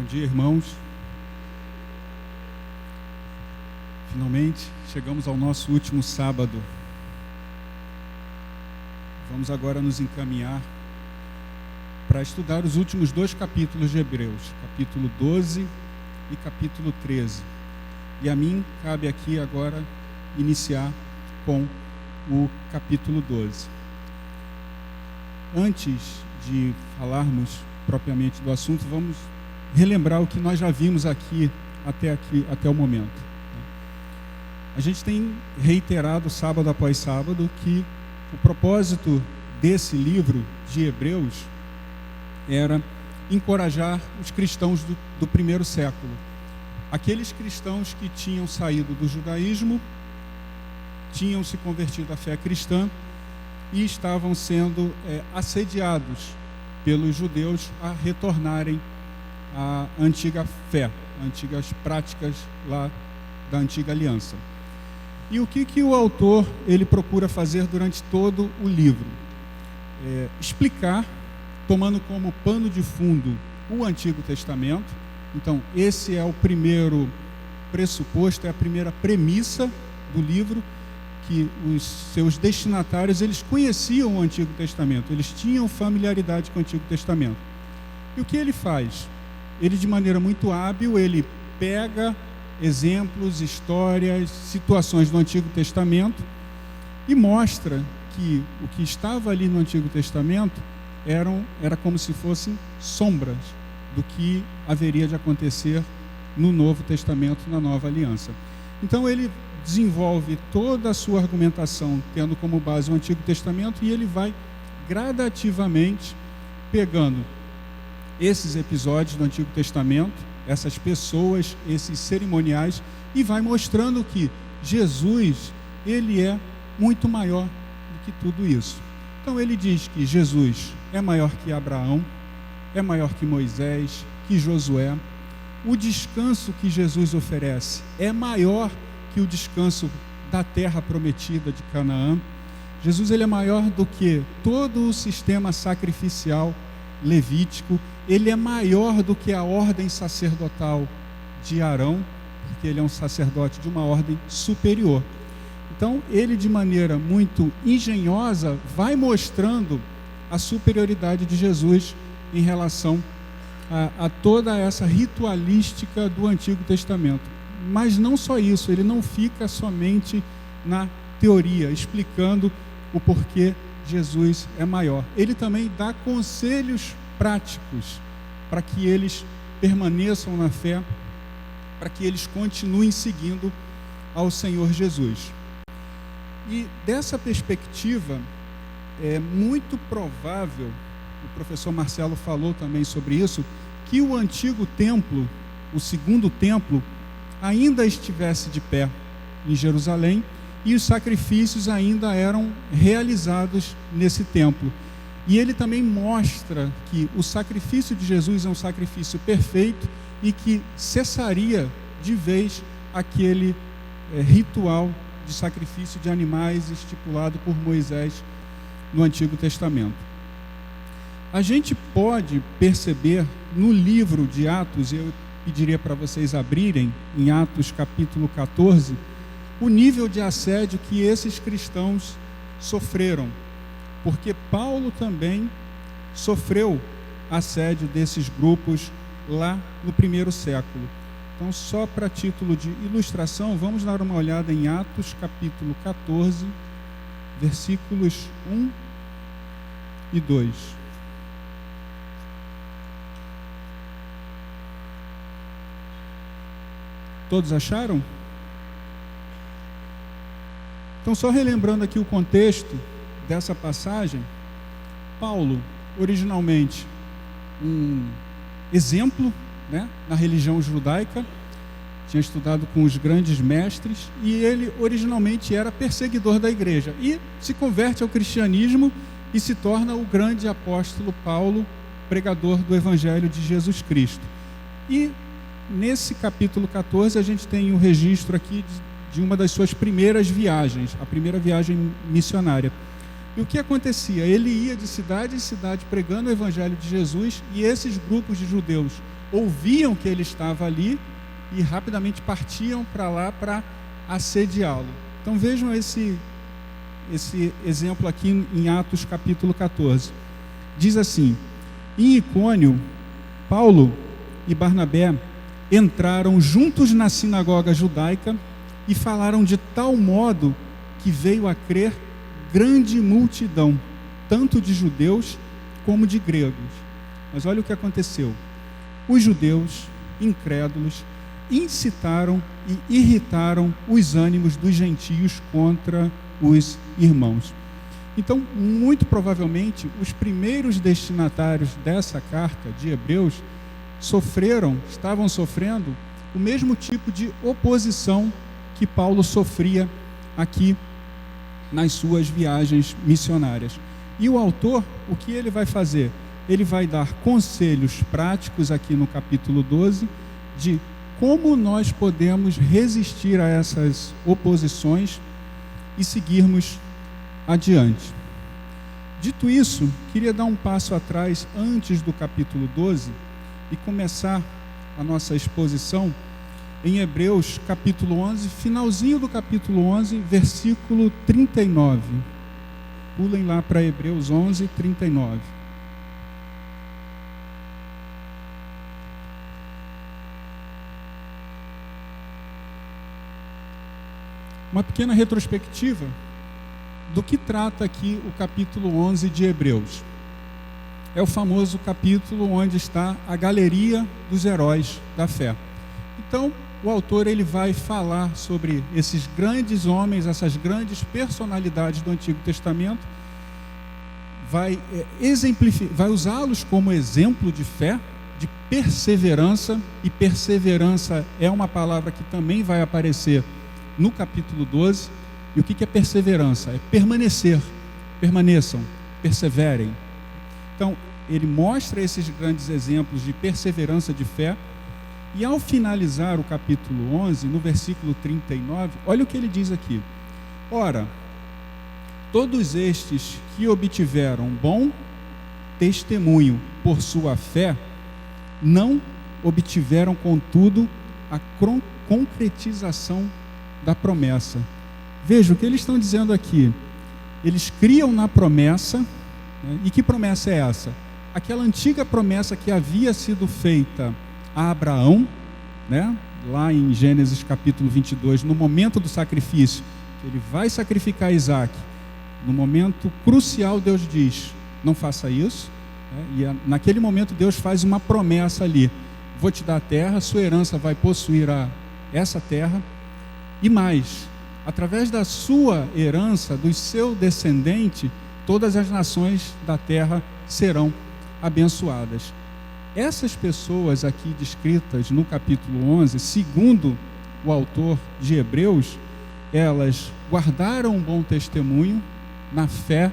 Bom dia, irmãos. Finalmente chegamos ao nosso último sábado. Vamos agora nos encaminhar para estudar os últimos 2 capítulos de Hebreus, capítulo 12 e capítulo 13. E a mim cabe aqui agora iniciar com o capítulo 12. Antes de falarmos propriamente do assunto, vamos relembrar o que nós já vimos aqui até o momento. A gente tem reiterado sábado após sábado que o propósito desse livro de Hebreus era encorajar os cristãos do primeiro século. Aqueles cristãos que tinham saído do judaísmo, tinham se convertido à fé cristã e estavam sendo assediados pelos judeus a retornarem à antiga fé, antigas práticas lá da antiga aliança. E o que o autor ele procura fazer durante todo o livro? Explicar, tomando como pano de fundo o Antigo Testamento. Então, esse é o primeiro pressuposto, é a primeira premissa do livro, que os seus destinatários, eles conheciam o Antigo Testamento, eles tinham familiaridade com o Antigo Testamento. E o que ele faz? Ele, de maneira muito hábil, ele pega exemplos, histórias, situações do Antigo Testamento e mostra que o que estava ali no Antigo Testamento era como se fossem sombras do que haveria de acontecer no Novo Testamento, na Nova Aliança. Então ele desenvolve toda a sua argumentação tendo como base o Antigo Testamento e ele vai gradativamente pegando esses episódios do Antigo Testamento, essas pessoas, esses cerimoniais, e vai mostrando que Jesus, ele é muito maior do que tudo isso. Então ele diz que Jesus é maior que Abraão, é maior que Moisés, que Josué. O descanso que Jesus oferece é maior que o descanso da terra prometida de Canaã. Jesus ele é maior do que todo o sistema sacrificial levítico. Ele é maior do que a ordem sacerdotal de Arão, porque ele é um sacerdote de uma ordem superior. Então, ele, de maneira muito engenhosa, vai mostrando a superioridade de Jesus em relação a toda essa ritualística do Antigo Testamento. Mas não só isso, ele não fica somente na teoria, explicando o porquê Jesus é maior. Ele também dá conselhos práticos para que eles permaneçam na fé, para que eles continuem seguindo ao Senhor Jesus. E dessa perspectiva, é muito provável, o professor Marcelo falou também sobre isso, que o antigo templo, o segundo templo, ainda estivesse de pé em Jerusalém e os sacrifícios ainda eram realizados nesse templo. E ele também mostra que o sacrifício de Jesus é um sacrifício perfeito e que cessaria de vez aquele ritual de sacrifício de animais estipulado por Moisés no Antigo Testamento. A gente pode perceber no livro de Atos, eu pediria para vocês abrirem em Atos capítulo 14, o nível de assédio que esses cristãos sofreram, porque Paulo também sofreu assédio desses grupos lá no primeiro século. Então, só para título de ilustração, vamos dar uma olhada em Atos capítulo 14, versículos 1 e 2. Todos acharam? Então, só relembrando aqui o contexto dessa passagem, Paulo, originalmente um exemplo, na religião judaica, tinha estudado com os grandes mestres, e ele originalmente era perseguidor da igreja, e se converte ao cristianismo e se torna o grande apóstolo Paulo, pregador do Evangelho de Jesus Cristo. E nesse capítulo 14 a gente tem um registro aqui de uma das suas primeiras viagens, a primeira viagem missionária. E o que acontecia? Ele ia de cidade em cidade pregando o Evangelho de Jesus, e esses grupos de judeus ouviam que ele estava ali e rapidamente partiam para lá para assediá-lo. Então vejam esse exemplo aqui em Atos capítulo 14. Diz assim: em Icônio, Paulo e Barnabé entraram juntos na sinagoga judaica e falaram de tal modo que veio a crer grande multidão, tanto de judeus como de gregos. Mas olha o que aconteceu. Os judeus, incrédulos, incitaram e irritaram os ânimos dos gentios contra os irmãos. Então, muito provavelmente, os primeiros destinatários dessa carta de Hebreus estavam sofrendo o mesmo tipo de oposição que Paulo sofria aqui nas suas viagens missionárias. E o autor, o que ele vai fazer? Ele vai dar conselhos práticos aqui no capítulo 12 de como nós podemos resistir a essas oposições e seguirmos adiante. Dito isso, queria dar um passo atrás antes do capítulo 12 e começar a nossa exposição em Hebreus capítulo 11, finalzinho do capítulo 11, versículo 39. Pulem lá para Hebreus 11, 39. Uma pequena retrospectiva do que trata aqui o capítulo 11 de Hebreus. É o famoso capítulo onde está a galeria dos heróis da fé. Então, o autor ele vai falar sobre esses grandes homens, essas grandes personalidades do Antigo Testamento, vai usá-los como exemplo de fé, de perseverança, e perseverança é uma palavra que também vai aparecer no capítulo 12. E o que é perseverança? É permanecer, permaneçam, perseverem. Então, ele mostra esses grandes exemplos de perseverança de fé, e ao finalizar o capítulo 11, no versículo 39, olha o que ele diz aqui: ora, todos estes que obtiveram bom testemunho por sua fé, não obtiveram, contudo, a concretização da promessa. Veja o que eles estão dizendo aqui. Eles criam na promessa, né? E que promessa é essa? Aquela antiga promessa que havia sido feita a Abraão, né? Lá em Gênesis capítulo 22, no momento do sacrifício, ele vai sacrificar Isaac. No momento crucial, Deus diz: não faça isso, né? E naquele momento Deus faz uma promessa ali: vou te dar a terra, sua herança vai possuir essa terra, e mais, através da sua herança, do seu descendente, todas as nações da terra serão abençoadas. Essas pessoas aqui descritas no capítulo 11, segundo o autor de Hebreus, elas guardaram um bom testemunho na fé,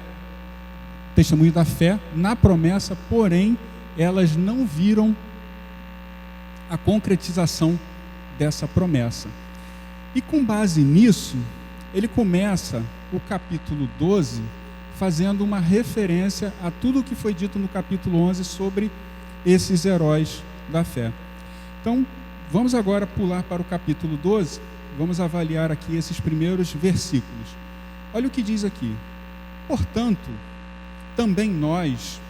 testemunho da fé, na promessa, porém, elas não viram a concretização dessa promessa. E com base nisso, ele começa o capítulo 12 fazendo uma referência a tudo o que foi dito no capítulo 11 sobre esses heróis da fé. Então, vamos agora pular para o capítulo 12, vamos avaliar aqui esses primeiros versículos. Olha o que diz aqui: portanto, também nós,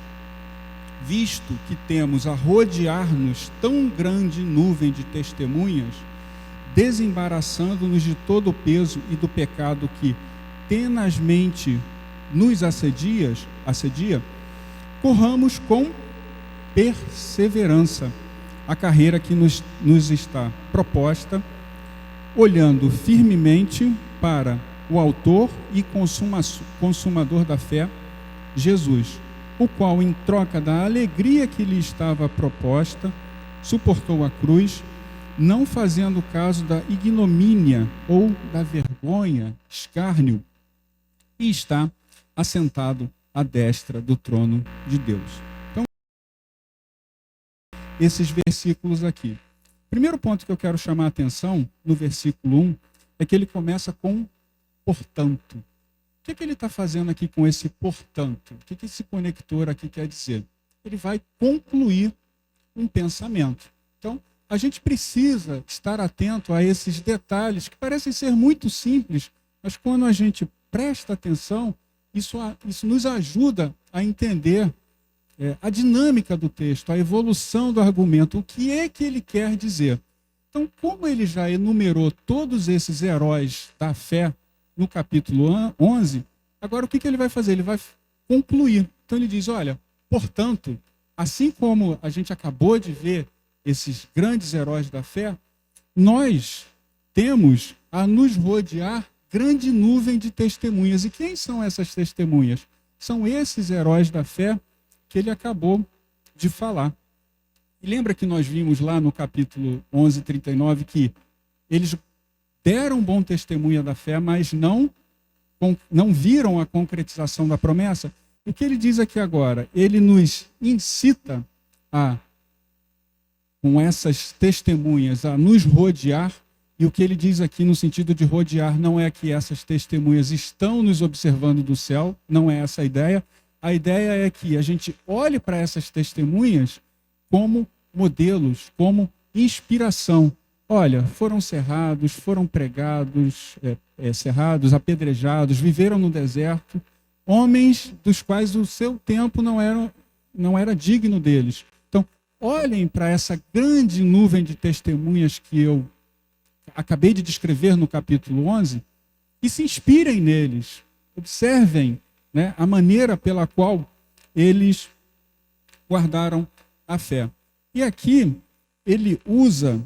visto que temos a rodear-nos tão grande nuvem de testemunhas, desembaraçando-nos de todo o peso e do pecado que tenazmente nos assedia, corramos com perseverança a carreira que nos está proposta, olhando firmemente para o autor e consumador da fé, Jesus, o qual, em troca da alegria que lhe estava proposta, suportou a cruz, não fazendo caso da ignomínia ou da vergonha, escárnio, e está assentado à destra do trono de Deus. Então, esses versículos aqui. O primeiro ponto que eu quero chamar a atenção, no versículo 1, é que ele começa com portanto. O que ele está fazendo aqui com esse portanto? O que esse conector aqui quer dizer? Ele vai concluir um pensamento. Então, a gente precisa estar atento a esses detalhes que parecem ser muito simples, mas quando a gente presta atenção, isso nos ajuda a entender a dinâmica do texto, a evolução do argumento, o que é que ele quer dizer. Então, como ele já enumerou todos esses heróis da fé no capítulo 11, agora o que ele vai fazer? Ele vai concluir. Então ele diz, olha, portanto, assim como a gente acabou de ver esses grandes heróis da fé, nós temos a nos rodear grande nuvem de testemunhas. E quem são essas testemunhas? São esses heróis da fé que ele acabou de falar. E lembra que nós vimos lá no capítulo 11, 39, que eles deram bom testemunho da fé, mas não viram a concretização da promessa? O que ele diz aqui agora? Ele nos incita com essas testemunhas, a nos rodear. E o que ele diz aqui no sentido de rodear não é que essas testemunhas estão nos observando do céu, não é essa a ideia. A ideia é que a gente olhe para essas testemunhas como modelos, como inspiração. Olha, foram cerrados, foram pregados, cerrados, apedrejados, viveram no deserto, homens dos quais o seu tempo não era digno deles. Então, olhem para essa grande nuvem de testemunhas que eu acabei de descrever no capítulo 11 e se inspirem neles. Observem, né, a maneira pela qual eles guardaram a fé. E aqui ele usa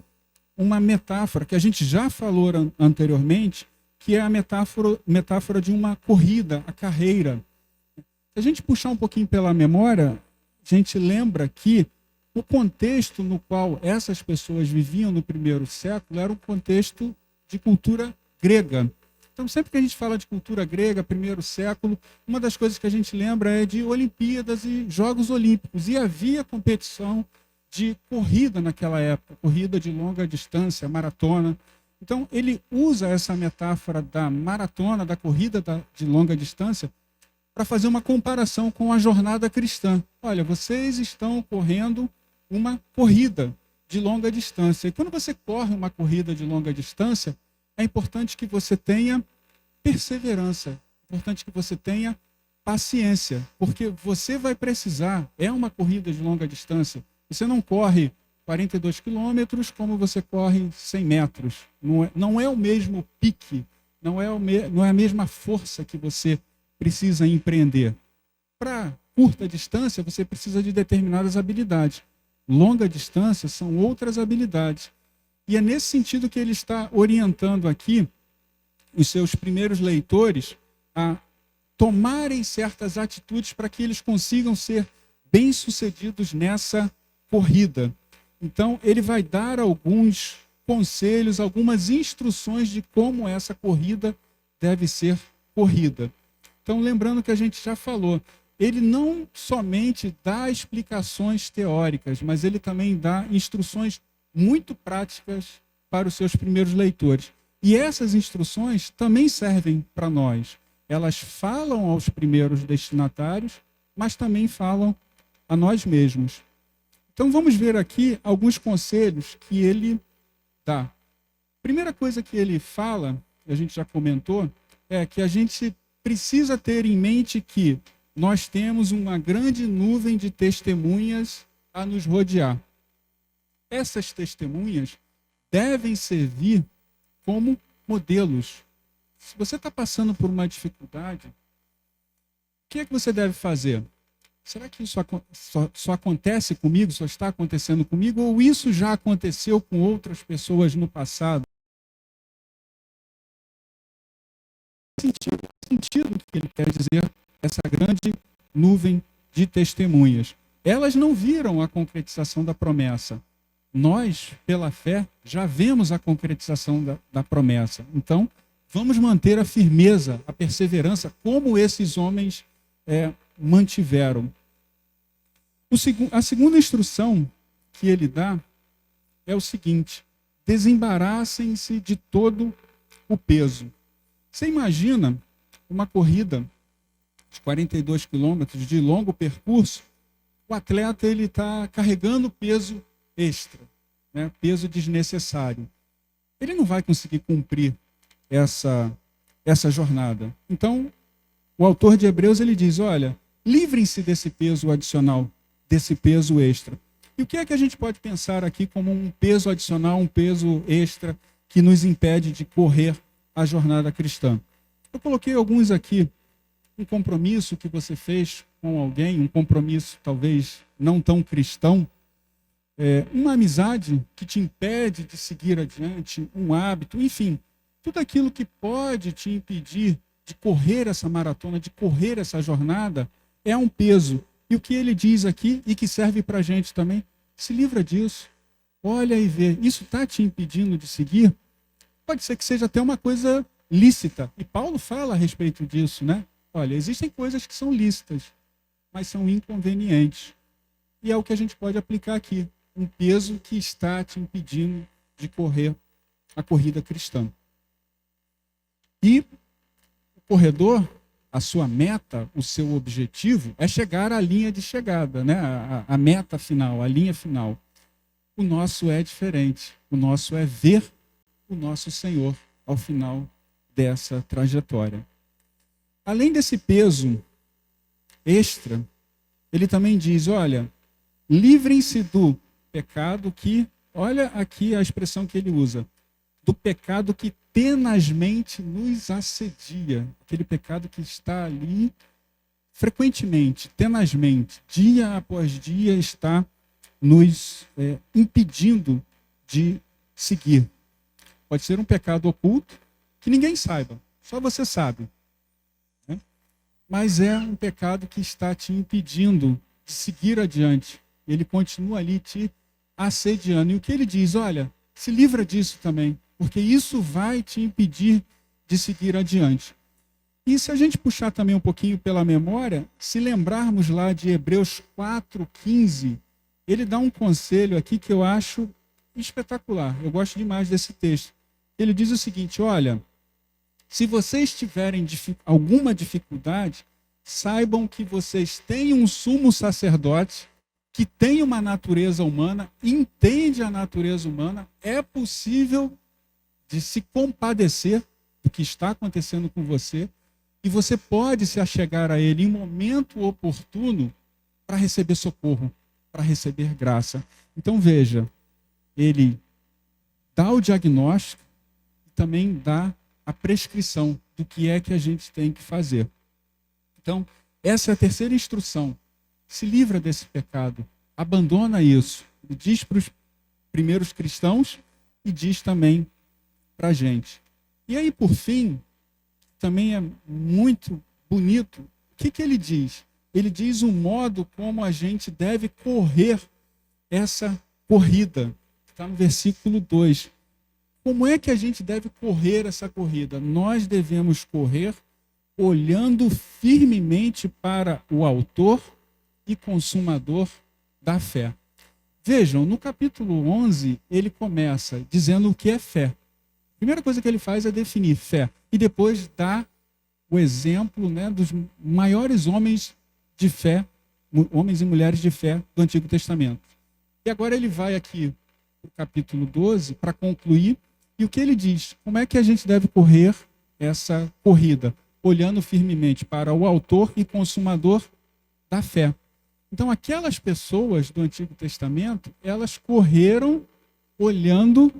uma metáfora que a gente já falou anteriormente, que é a metáfora de uma corrida, a carreira. Se a gente puxar um pouquinho pela memória, a gente lembra que o contexto no qual essas pessoas viviam no primeiro século era um contexto de cultura grega. Então, sempre que a gente fala de cultura grega, primeiro século, uma das coisas que a gente lembra é de Olimpíadas e Jogos Olímpicos. E havia competição de corrida naquela época, corrida de longa distância, maratona. Então, ele usa essa metáfora da maratona, da corrida de longa distância, para fazer uma comparação com a jornada cristã. Olha, vocês estão correndo uma corrida de longa distância. E quando você corre uma corrida de longa distância, é importante que você tenha perseverança, é importante que você tenha paciência, porque você vai precisar, é uma corrida de longa distância. Você não corre 42 quilômetros como você corre 100 metros. Não é o mesmo pique, não é a mesma força que você precisa empreender. Para curta distância, você precisa de determinadas habilidades. Longa distância são outras habilidades. E é nesse sentido que ele está orientando aqui os seus primeiros leitores a tomarem certas atitudes para que eles consigam ser bem-sucedidos nessa corrida. Então, ele vai dar alguns conselhos, algumas instruções de como essa corrida deve ser corrida. Então, lembrando que a gente já falou, ele não somente dá explicações teóricas, mas ele também dá instruções muito práticas para os seus primeiros leitores. E essas instruções também servem para nós. Elas falam aos primeiros destinatários, mas também falam a nós mesmos. Então vamos ver aqui alguns conselhos que ele dá. Primeira coisa que ele fala, que a gente já comentou, é que a gente precisa ter em mente que nós temos uma grande nuvem de testemunhas a nos rodear. Essas testemunhas devem servir como modelos. Se você está passando por uma dificuldade, o que é que você deve fazer? Será que isso só acontece comigo, só está acontecendo comigo, ou isso já aconteceu com outras pessoas no passado? Sentido que ele quer dizer essa grande nuvem de testemunhas. Elas não viram a concretização da promessa. Nós, pela fé, já vemos a concretização da promessa. Então, vamos manter a firmeza, a perseverança, como esses homens mantiveram. A segunda instrução que ele dá é o seguinte: desembaraçem-se de todo o peso. Você imagina uma corrida de 42 quilômetros de longo percurso, o atleta está carregando peso extra, né, peso desnecessário. Ele não vai conseguir cumprir essa jornada. Então, o autor de Hebreus ele diz, olha, livrem-se desse peso adicional, desse peso extra. E o que é que a gente pode pensar aqui como um peso adicional, um peso extra que nos impede de correr a jornada cristã? Eu coloquei alguns aqui. Um compromisso que você fez com alguém, um compromisso talvez não tão cristão, uma amizade que te impede de seguir adiante, um hábito, enfim, tudo aquilo que pode te impedir de correr essa maratona, de correr essa jornada, é um peso. E o que ele diz aqui, e que serve para a gente também, se livra disso. Olha e vê, isso está te impedindo de seguir? Pode ser que seja até uma coisa lícita. E Paulo fala a respeito disso, né? Olha, existem coisas que são lícitas, mas são inconvenientes. E é o que a gente pode aplicar aqui. Um peso que está te impedindo de correr a corrida cristã. E o corredor, a sua meta, o seu objetivo é chegar à linha de chegada, né? A meta final, a linha final. O nosso é diferente. O nosso é ver o nosso Senhor ao final dessa trajetória. Além desse peso extra, ele também diz, olha, livrem-se do pecado que, olha aqui a expressão que ele usa, do pecado que tenazmente nos assedia, aquele pecado que está ali frequentemente, tenazmente, dia após dia, está nos impedindo de seguir. Pode ser um pecado oculto que ninguém saiba, só você sabe. Mas é um pecado que está te impedindo de seguir adiante. Ele continua ali te assediando. E o que ele diz? Olha, se livra disso também, porque isso vai te impedir de seguir adiante. E se a gente puxar também um pouquinho pela memória, se lembrarmos lá de Hebreus 4,15, ele dá um conselho aqui que eu acho espetacular. Eu gosto demais desse texto. Ele diz o seguinte, olha, se vocês tiverem alguma dificuldade, saibam que vocês têm um sumo sacerdote que tem uma natureza humana, entende a natureza humana, é possível de se compadecer do que está acontecendo com você e você pode se achegar a ele em momento oportuno para receber socorro, para receber graça. Então veja, ele dá o diagnóstico e também dá a prescrição do que é que a gente tem que fazer. Então, essa é a terceira instrução. Se livra desse pecado. Abandona isso. Ele diz para os primeiros cristãos e diz também para a gente. E aí, por fim, também é muito bonito. O que ele diz? Ele diz o modo como a gente deve correr essa corrida. Está no versículo 2. Como é que a gente deve correr essa corrida? Nós devemos correr olhando firmemente para o autor e consumador da fé. Vejam, no capítulo 11, ele começa dizendo o que é fé. A primeira coisa que ele faz é definir fé. E depois dá o exemplo, né, dos maiores homens de fé, homens e mulheres de fé do Antigo Testamento. E agora ele vai aqui para o capítulo 12 para concluir. E o que ele diz? Como é que a gente deve correr essa corrida? Olhando firmemente para o autor e consumador da fé. Então, aquelas pessoas do Antigo Testamento, elas correram olhando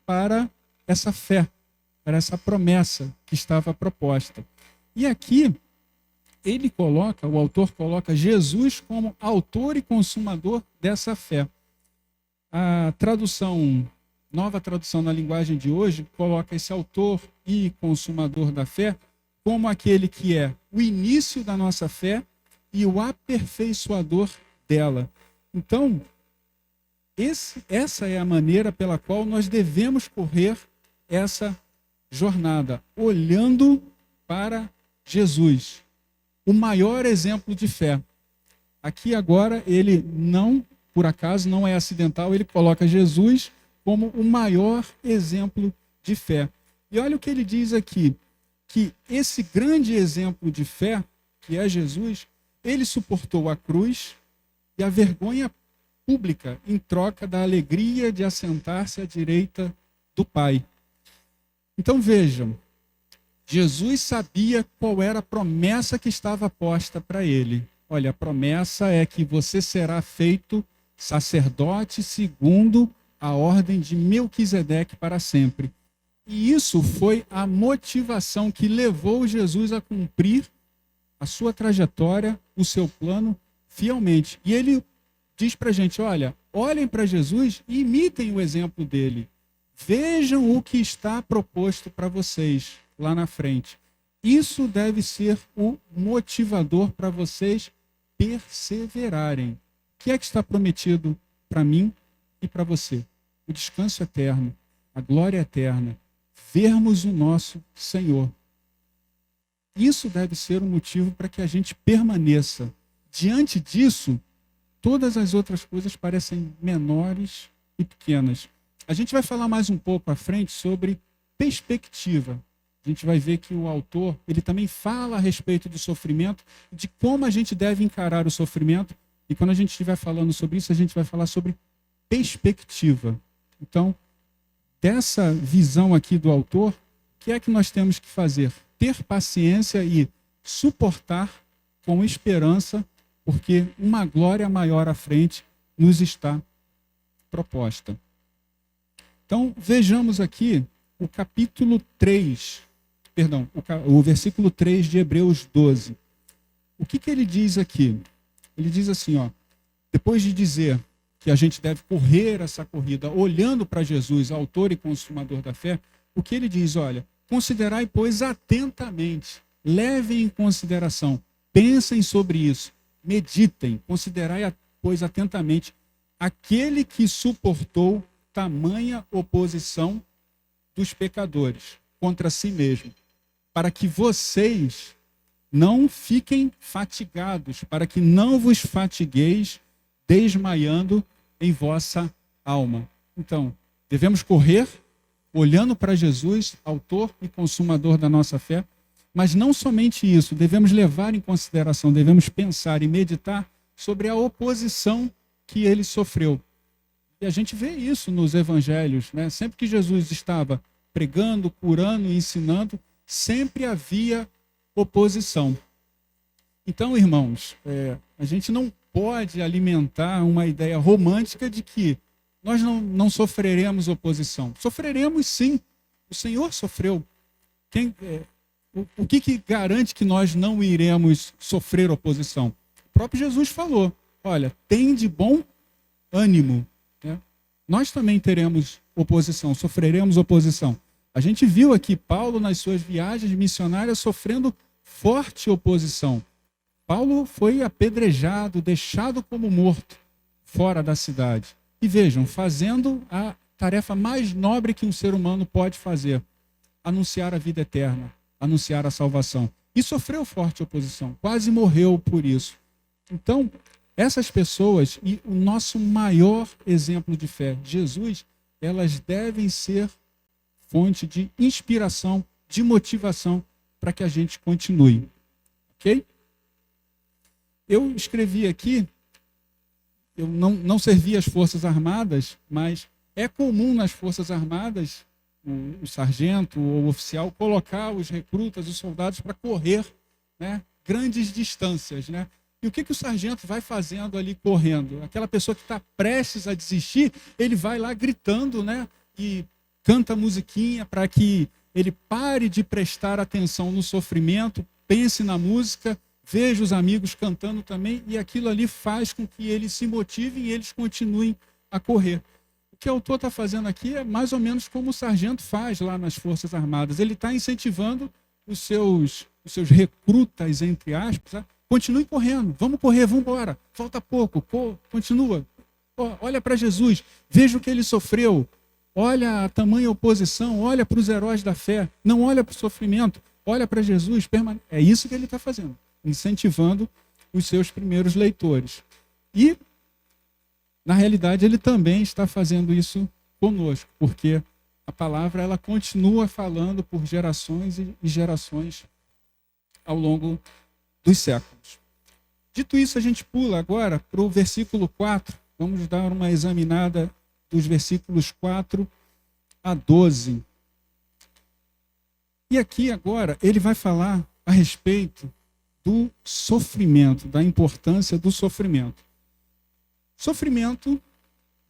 para essa fé, para essa promessa que estava proposta. E aqui, o autor coloca Jesus como autor e consumador dessa fé. A tradução, nova tradução na linguagem de hoje, coloca esse autor e consumador da fé como aquele que é o início da nossa fé e o aperfeiçoador dela. Então, essa é a maneira pela qual nós devemos correr essa jornada, olhando para Jesus, o maior exemplo de fé. Aqui agora, ele não, por acaso, não é acidental, ele coloca Jesus como o maior exemplo de fé. E olha o que ele diz aqui, que esse grande exemplo de fé, que é Jesus, ele suportou a cruz e a vergonha pública em troca da alegria de assentar-se à direita do Pai. Então vejam, Jesus sabia qual era a promessa que estava posta para ele. Olha, a promessa é que você será feito sacerdote segundo a ordem de Melquisedeque para sempre. E isso foi a motivação que levou Jesus a cumprir a sua trajetória, o seu plano, fielmente. E ele diz para a gente, olha, olhem para Jesus e imitem o exemplo dele. Vejam o que está proposto para vocês lá na frente. Isso deve ser o motivador para vocês perseverarem. O que é que está prometido para mim e para você? O descanso eterno, a glória eterna, vermos o nosso Senhor. Isso deve ser um motivo para que a gente permaneça. Diante disso, todas as outras coisas parecem menores e pequenas. A gente vai falar mais um pouco à frente sobre perspectiva. A gente vai ver que o autor, ele também fala a respeito do sofrimento, de como a gente deve encarar o sofrimento. E quando a gente estiver falando sobre isso, a gente vai falar sobre perspectiva. Então, dessa visão aqui do autor, o que é que nós temos que fazer? Ter paciência e suportar com esperança, porque uma glória maior à frente nos está proposta. Então, vejamos aqui o capítulo 3, perdão, o versículo 3 de Hebreus 12. O que ele diz aqui? Ele diz assim, ó, depois de dizer que a gente deve correr essa corrida olhando para Jesus, autor e consumador da fé, o que ele diz? Olha, considerai, pois, atentamente, levem em consideração, pensem sobre isso, meditem, considerai, pois, atentamente, aquele que suportou tamanha oposição dos pecadores contra si mesmo, para que vocês não fiquem fatigados, para que não vos fatigueis desmaiando em vossa alma. Então, devemos correr olhando para Jesus, autor e consumador da nossa fé, mas não somente isso, devemos levar em consideração, devemos pensar e meditar sobre a oposição que ele sofreu. E a gente vê isso nos evangelhos, né? Sempre que Jesus estava pregando, curando e ensinando, sempre havia oposição. Então, irmãos, a gente não pode alimentar uma ideia romântica de que nós não sofreremos oposição. Sofreremos sim. O Senhor sofreu. O que garante que nós não iremos sofrer oposição? O próprio Jesus falou, olha, tem de bom ânimo. Né? Nós também teremos oposição, sofreremos oposição. A gente viu aqui Paulo nas suas viagens missionárias sofrendo forte oposição. Paulo foi apedrejado, deixado como morto fora da cidade. E vejam, fazendo a tarefa mais nobre que um ser humano pode fazer, anunciar a vida eterna, anunciar a salvação. E sofreu forte oposição, quase morreu por isso. Então, essas pessoas, e o nosso maior exemplo de fé, Jesus, elas devem ser fonte de inspiração, de motivação para que a gente continue. Ok? Eu escrevi aqui, eu não servi as Forças Armadas, mas é comum nas Forças Armadas, o sargento ou o oficial, colocar os recrutas, os soldados, para correr, né, grandes distâncias. Né? E o que o sargento vai fazendo ali correndo? Aquela pessoa que está prestes a desistir, ele vai lá gritando, né, e canta musiquinha para que ele pare de prestar atenção no sofrimento, pense na música, veja os amigos cantando também, e aquilo ali faz com que eles se motivem e eles continuem a correr. O que o autor está fazendo aqui é mais ou menos como o sargento faz lá nas Forças Armadas. Ele está incentivando os seus recrutas, entre aspas, tá? Continuem correndo, vamos correr, vamos embora, falta pouco, continua. Olha para Jesus, veja o que ele sofreu, olha a tamanha oposição, olha para os heróis da fé, não olha para o sofrimento, olha para Jesus, é isso que ele está fazendo, incentivando os seus primeiros leitores. E, na realidade, ele também está fazendo isso conosco, porque a palavra ela continua falando por gerações e gerações ao longo dos séculos. Dito isso, a gente pula agora para o versículo 4, Vamos dar uma examinada dos versículos 4 a 12. E aqui agora ele vai falar a respeito do sofrimento, da importância do sofrimento. Sofrimento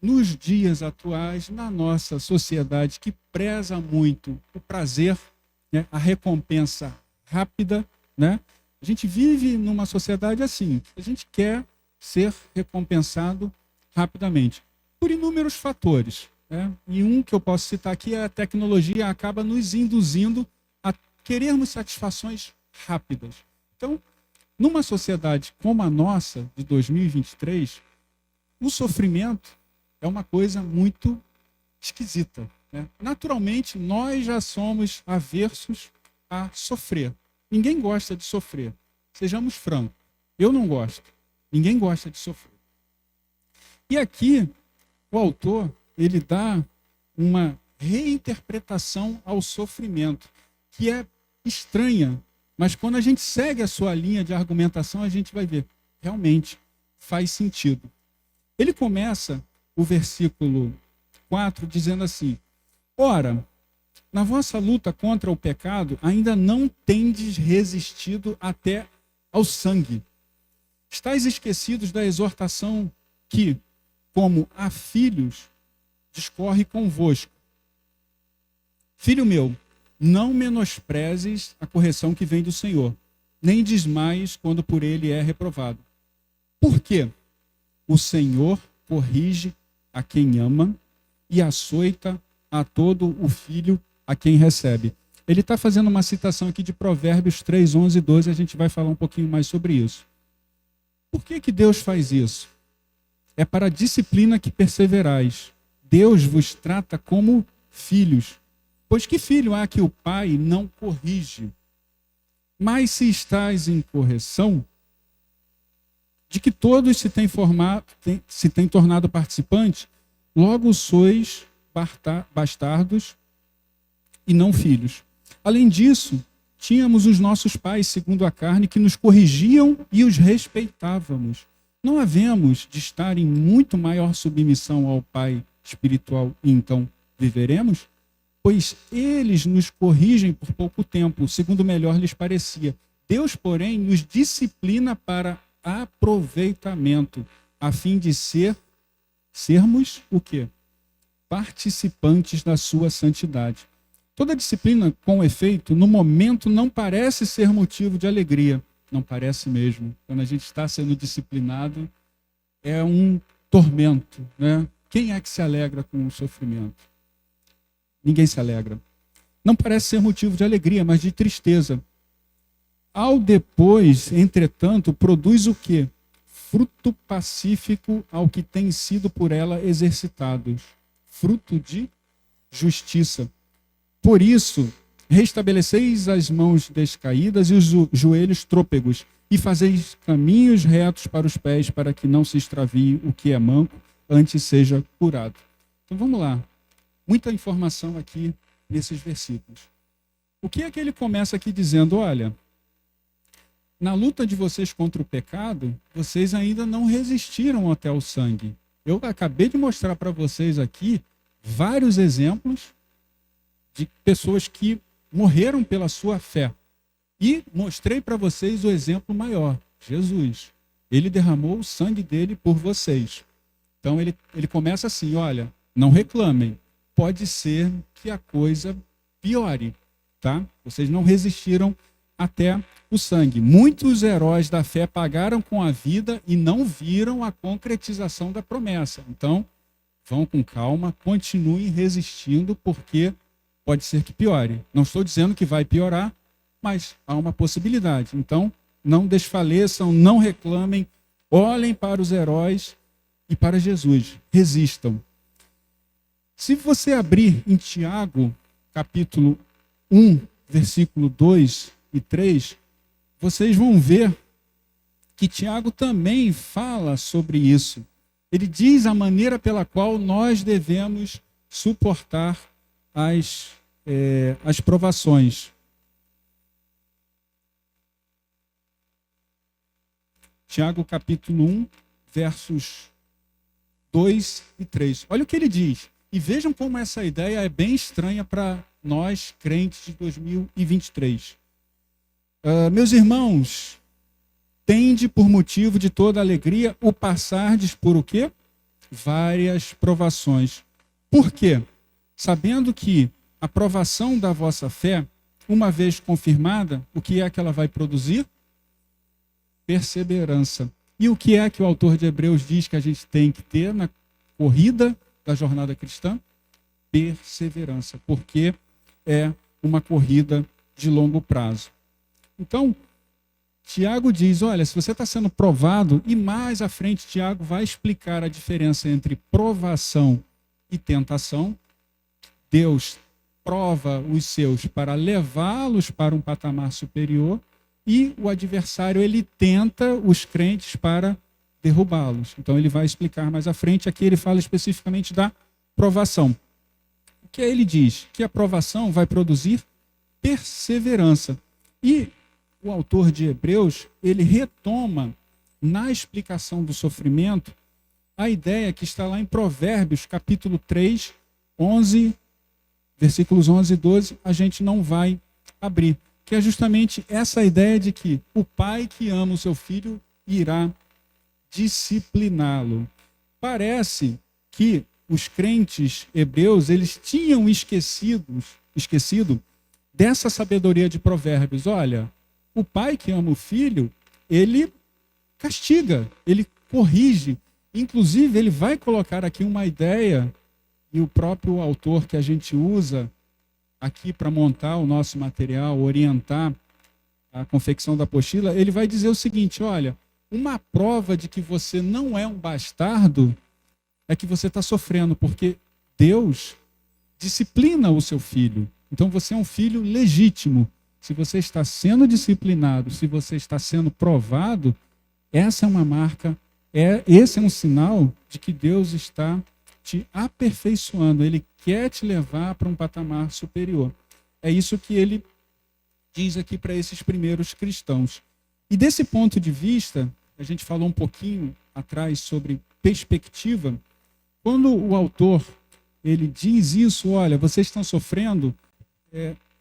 nos dias atuais, na nossa sociedade que preza muito o prazer, né, a recompensa rápida, né? A gente vive numa sociedade assim, a gente quer ser recompensado rapidamente, por inúmeros fatores, né? E um que eu posso citar aqui é a tecnologia acaba nos induzindo a querermos satisfações rápidas. Então, numa sociedade como a nossa, de 2023, o sofrimento é uma coisa muito esquisita, né? Naturalmente, nós já somos aversos a sofrer. Ninguém gosta de sofrer. Sejamos francos. Eu não gosto. Ninguém gosta de sofrer. E aqui, o autor, ele dá uma reinterpretação ao sofrimento, que é estranha, mas quando a gente segue a sua linha de argumentação, a gente vai ver, realmente faz sentido. Ele começa o versículo 4 dizendo assim: ora, na vossa luta contra o pecado, ainda não tendes resistido até ao sangue. Estais esquecidos da exortação que, como a filhos, discorre convosco. Filho meu, não menosprezes a correção que vem do Senhor, nem desmaies quando por ele é reprovado. Por quê? O Senhor corrige a quem ama e açoita a todo o filho a quem recebe. Ele está fazendo uma citação aqui de Provérbios 3, 11 e 12, a gente vai falar um pouquinho mais sobre isso. Por que Deus faz isso? É para a disciplina que perseverais. Deus vos trata como filhos. Pois que filho há que o pai não corrige? Mas se estáis em correção, de que todos se têm tornado participantes, logo sois bastardos e não filhos. Além disso, tínhamos os nossos pais, segundo a carne, que nos corrigiam e os respeitávamos. Não havemos de estar em muito maior submissão ao Pai espiritual e então viveremos? Pois eles nos corrigem por pouco tempo, segundo melhor lhes parecia. Deus, porém, nos disciplina para aproveitamento, a fim de sermos o quê? Participantes da sua santidade. Toda disciplina, com efeito, no momento não parece ser motivo de alegria. Não parece mesmo. Quando a gente está sendo disciplinado, é um tormento, né? Quem é que se alegra com o sofrimento? Ninguém se alegra. Não parece ser motivo de alegria, mas de tristeza. Ao depois, entretanto, produz o quê? Fruto pacífico ao que tem sido por ela exercitados. Fruto de justiça. Por isso, restabeleceis as mãos descaídas e os joelhos trôpegos, e fazeis caminhos retos para os pés, para que não se extravie o que é manco, antes seja curado. Então vamos lá. Muita informação aqui nesses versículos. O que é que ele começa aqui dizendo? Olha, na luta de vocês contra o pecado, vocês ainda não resistiram até o sangue. Eu acabei de mostrar para vocês aqui vários exemplos de pessoas que morreram pela sua fé. E mostrei para vocês o exemplo maior, Jesus. Ele derramou o sangue dele por vocês. Então ele começa assim, olha, não reclamem. Pode ser que a coisa piore, tá? Vocês não resistiram até o sangue. Muitos heróis da fé pagaram com a vida e não viram a concretização da promessa. Então, vão com calma, continuem resistindo, porque pode ser que piore. Não estou dizendo que vai piorar, mas há uma possibilidade. Então, não desfaleçam, não reclamem, olhem para os heróis e para Jesus. Resistam. Se você abrir em Tiago, capítulo 1, versículo 2 e 3, vocês vão ver que Tiago também fala sobre isso. Ele diz a maneira pela qual nós devemos suportar as provações. Tiago capítulo 1, versos 2 e 3. Olha o que ele diz. E vejam como essa ideia é bem estranha para nós, crentes de 2023. Meus irmãos, tende por motivo de toda alegria o passardes por o quê? Várias provações. Por quê? Sabendo que a provação da vossa fé, uma vez confirmada, o que é que ela vai produzir? Perseverança. E o que é que o autor de Hebreus diz que a gente tem que ter na corrida da jornada cristã? Perseverança, porque é uma corrida de longo prazo. Então, Tiago diz, olha, se você está sendo provado, e mais à frente Tiago vai explicar a diferença entre provação e tentação. Deus prova os seus para levá-los para um patamar superior, e o adversário, ele tenta os crentes para derrubá-los. Então ele vai explicar mais à frente, aqui ele fala especificamente da provação. O que ele diz? Que a provação vai produzir perseverança. E o autor de Hebreus, ele retoma na explicação do sofrimento a ideia que está lá em Provérbios, capítulo 3, 11, versículos 11 e 12, a gente não vai abrir, que é justamente essa ideia de que o pai que ama o seu filho irá discipliná-lo. Parece que os crentes hebreus, eles tinham esquecido dessa sabedoria de Provérbios. Olha, o pai que ama o filho, ele castiga, ele corrige. Inclusive, ele vai colocar aqui uma ideia, e o próprio autor que a gente usa aqui para montar o nosso material, orientar a confecção da apostila, ele vai dizer o seguinte, olha, uma prova de que você não é um bastardo é que você está sofrendo, porque Deus disciplina o seu filho. Então você é um filho legítimo. Se você está sendo disciplinado, se você está sendo provado, essa é uma marca, esse é um sinal de que Deus está te aperfeiçoando. Ele quer te levar para um patamar superior. É isso que ele diz aqui para esses primeiros cristãos. E desse ponto de vista, a gente falou um pouquinho atrás sobre perspectiva. Quando o autor ele diz isso, olha, vocês estão sofrendo,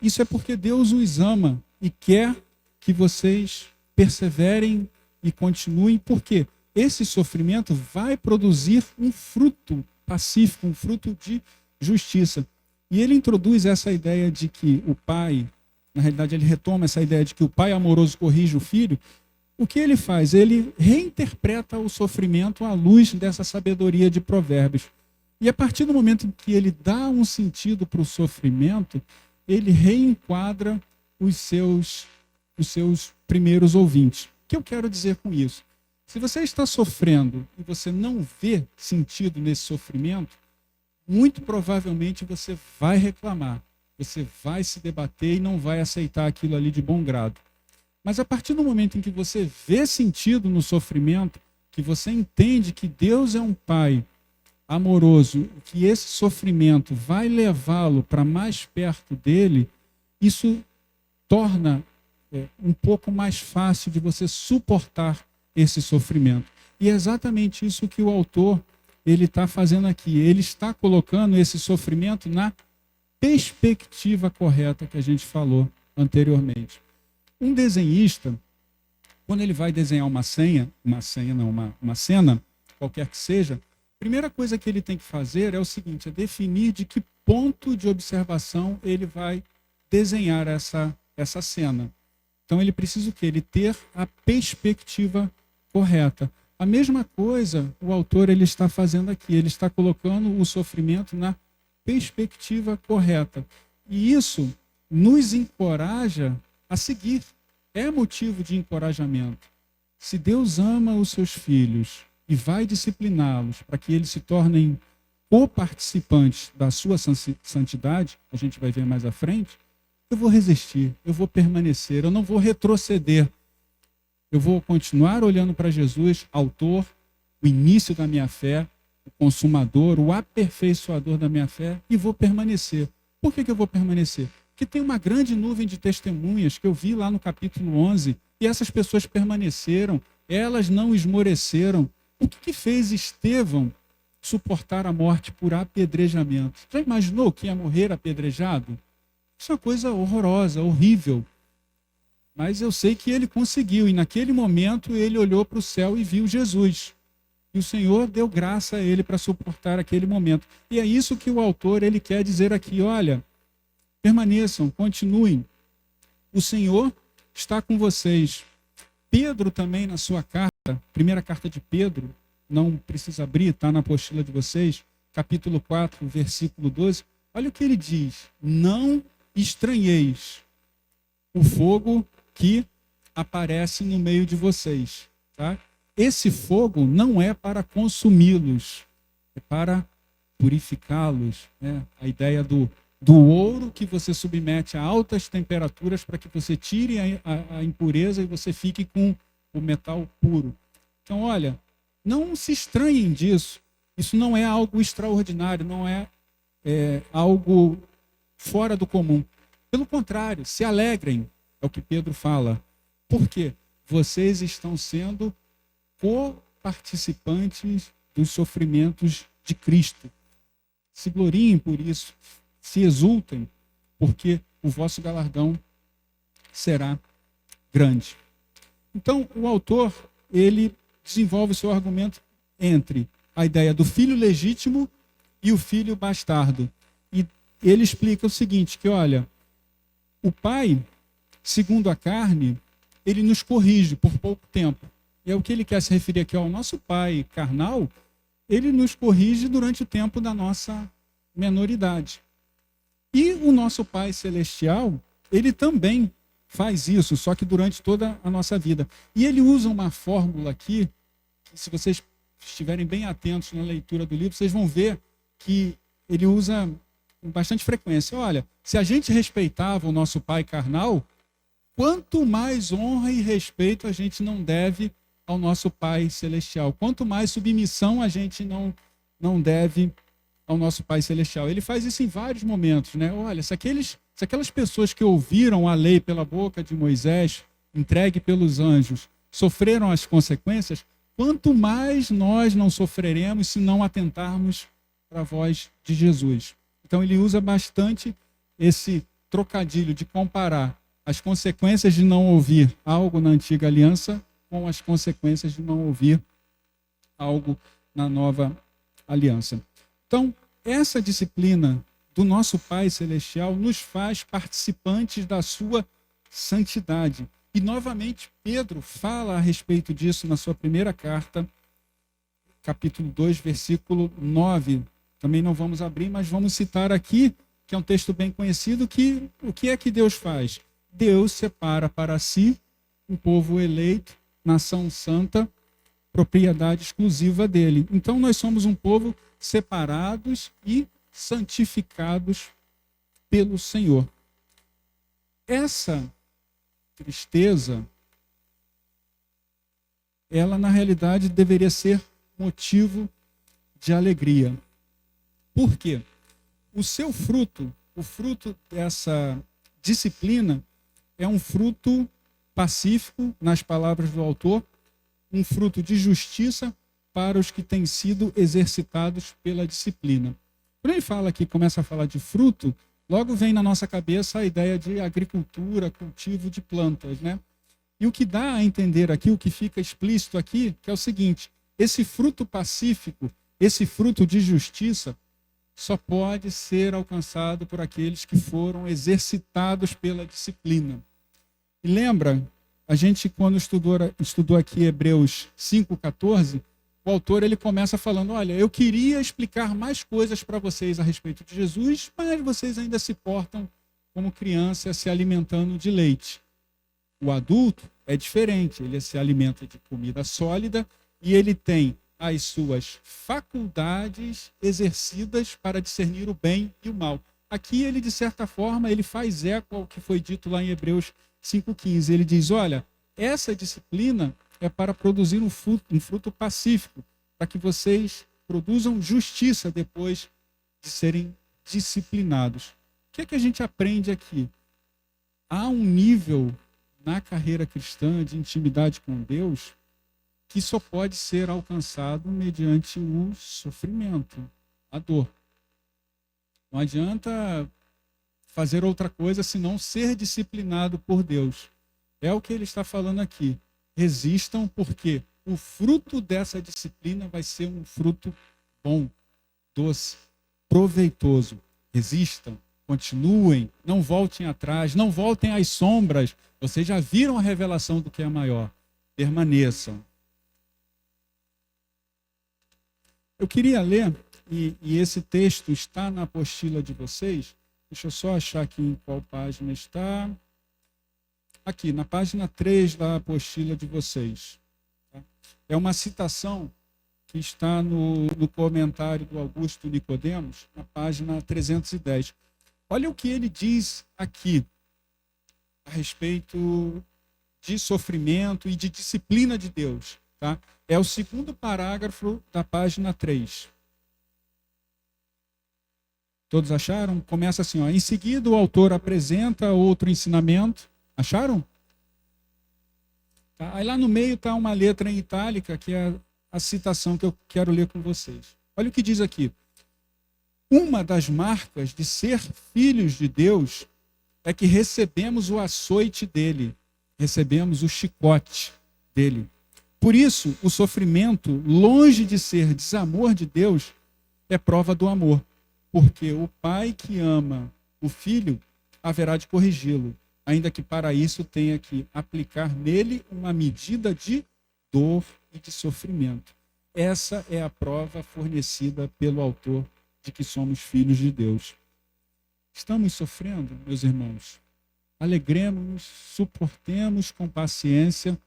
isso é porque Deus os ama e quer que vocês perseverem e continuem, porque esse sofrimento vai produzir um fruto pacífico, um fruto de justiça. E ele introduz essa ideia de que o pai, na realidade ele retoma essa ideia de que o pai amoroso corrige o filho. O que ele faz? Ele reinterpreta o sofrimento à luz dessa sabedoria de Provérbios. E a partir do momento em que ele dá um sentido para o sofrimento, ele reenquadra os seus primeiros ouvintes. O que eu quero dizer com isso? Se você está sofrendo e você não vê sentido nesse sofrimento, muito provavelmente você vai reclamar, você vai se debater e não vai aceitar aquilo ali de bom grado. Mas a partir do momento em que você vê sentido no sofrimento, que você entende que Deus é um pai amoroso, que esse sofrimento vai levá-lo para mais perto dele, isso torna um pouco mais fácil de você suportar esse sofrimento. E é exatamente isso que o autor ele está fazendo aqui. Ele está colocando esse sofrimento na perspectiva correta que a gente falou anteriormente. Um desenhista, quando ele vai desenhar uma cena, qualquer que seja, a primeira coisa que ele tem que fazer é o seguinte, é definir de que ponto de observação ele vai desenhar essa cena. Então ele precisa o quê? Ele ter a perspectiva correta. A mesma coisa o autor ele está fazendo aqui, ele está colocando o sofrimento na perspectiva correta. E isso nos encoraja a seguir. É motivo de encorajamento. Se Deus ama os seus filhos e vai discipliná-los para que eles se tornem co-participantes da sua santidade, a gente vai ver mais à frente, eu vou resistir, eu vou permanecer, eu não vou retroceder. Eu vou continuar olhando para Jesus, autor, o início da minha fé, o consumador, o aperfeiçoador da minha fé, e vou permanecer. Por que eu vou permanecer? Porque tem uma grande nuvem de testemunhas que eu vi lá no capítulo 11, e essas pessoas permaneceram, elas não esmoreceram. O que fez Estevão suportar a morte por apedrejamento. Já imaginou que ia morrer apedrejado? Isso é uma coisa horrorosa, horrível. Mas eu sei que ele conseguiu, e naquele momento ele olhou para o céu e viu Jesus. E o Senhor deu graça a ele para suportar aquele momento. E é isso que o autor ele quer dizer aqui. Olha, permaneçam, continuem. O Senhor está com vocês. Pedro também, na sua carta, primeira carta de Pedro, não precisa abrir, está na apostila de vocês, capítulo 4, versículo 12. Olha o que ele diz. Não estranheis o fogo que aparece no meio de vocês. Tá? Esse fogo não é para consumi-los, é para purificá-los. Né? A ideia do ouro que você submete a altas temperaturas para que você tire a impureza e você fique com o metal puro. Então, olha, não se estranhem disso. Isso não é algo extraordinário, não é algo fora do comum. Pelo contrário, se alegrem, é o que Pedro fala. Por quê? Vocês estão sendo co-participantes dos sofrimentos de Cristo. Se gloriem por isso, se exultem, porque o vosso galardão será grande. Então, o autor, ele desenvolve o seu argumento entre a ideia do filho legítimo e o filho bastardo. E ele explica o seguinte, que olha, o pai, segundo a carne, ele nos corrige por pouco tempo. E é o que ele quer se referir aqui ao nosso pai carnal, ele nos corrige durante o tempo da nossa menoridade. E o nosso pai celestial, ele também faz isso, só que durante toda a nossa vida. E ele usa uma fórmula aqui, que se vocês estiverem bem atentos na leitura do livro, vocês vão ver que ele usa com bastante frequência. Olha, se a gente respeitava o nosso pai carnal, quanto mais honra e respeito a gente não deve ao nosso Pai Celestial. Quanto mais submissão a gente não deve ao nosso Pai Celestial. Ele faz isso em vários momentos, né? Olha, se aquelas pessoas que ouviram a lei pela boca de Moisés, entregue pelos anjos, sofreram as consequências, quanto mais nós não sofreremos se não atentarmos para a voz de Jesus. Então ele usa bastante esse trocadilho de comparar as consequências de não ouvir algo na antiga aliança com as consequências de não ouvir algo na nova aliança. Então, essa disciplina do nosso Pai Celestial nos faz participantes da sua santidade. E, novamente, Pedro fala a respeito disso na sua primeira carta, capítulo 2, versículo 9. Também não vamos abrir, mas vamos citar aqui, que é um texto bem conhecido, que o que é que Deus faz? Deus separa para si um povo eleito, nação santa, propriedade exclusiva dele. Então nós somos um povo separados e santificados pelo Senhor. Essa tristeza, ela na realidade deveria ser motivo de alegria. Por quê? O seu fruto, o fruto dessa disciplina, é um fruto pacífico, nas palavras do autor, um fruto de justiça para os que têm sido exercitados pela disciplina. Quando ele fala aqui, começa a falar de fruto, logo vem na nossa cabeça a ideia de agricultura, cultivo de plantas, né? E o que dá a entender aqui, o que fica explícito aqui, que é o seguinte: esse fruto pacífico, esse fruto de justiça, só pode ser alcançado por aqueles que foram exercitados pela disciplina. E lembra, a gente quando estudou aqui Hebreus 5,14, o autor ele começa falando, olha, eu queria explicar mais coisas para vocês a respeito de Jesus, mas vocês ainda se portam como criança se alimentando de leite. O adulto é diferente, ele se alimenta de comida sólida e ele tem as suas faculdades exercidas para discernir o bem e o mal. Aqui ele, de certa forma, ele faz eco ao que foi dito lá em Hebreus 5,15. Ele diz, olha, essa disciplina é para produzir um fruto pacífico, para que vocês produzam justiça depois de serem disciplinados. O que é que a gente aprende aqui? Há um nível na carreira cristã de intimidade com Deus que só pode ser alcançado mediante o sofrimento, a dor. Não adianta fazer outra coisa senão ser disciplinado por Deus. É o que ele está falando aqui. Resistam, porque o fruto dessa disciplina vai ser um fruto bom, doce, proveitoso. Resistam, continuem, não voltem atrás, não voltem às sombras. Vocês já viram a revelação do que é maior. Permaneçam. Eu queria ler, e esse texto está na apostila de vocês. Deixa eu só achar aqui em qual página está. Aqui, na página 3 da apostila de vocês. É uma citação que está no comentário do Augusto Nicodemos, na página 310. Olha o que ele diz aqui a respeito de sofrimento e de disciplina de Deus. Tá? É o segundo parágrafo da página 3. Todos acharam? Começa assim, ó. Em seguida, o autor apresenta outro ensinamento. Acharam? Tá? Aí lá no meio está uma letra em itálica, que é a citação que eu quero ler com vocês. Olha o que diz aqui. Uma das marcas de ser filhos de Deus é que recebemos o açoite dele, recebemos o chicote dele. Por isso, o sofrimento, longe de ser desamor de Deus, é prova do amor. Porque o pai que ama o filho haverá de corrigi-lo, ainda que para isso tenha que aplicar nele uma medida de dor e de sofrimento. Essa é a prova fornecida pelo autor de que somos filhos de Deus. Estamos sofrendo, meus irmãos? Alegremos-nos, suportemos com paciência,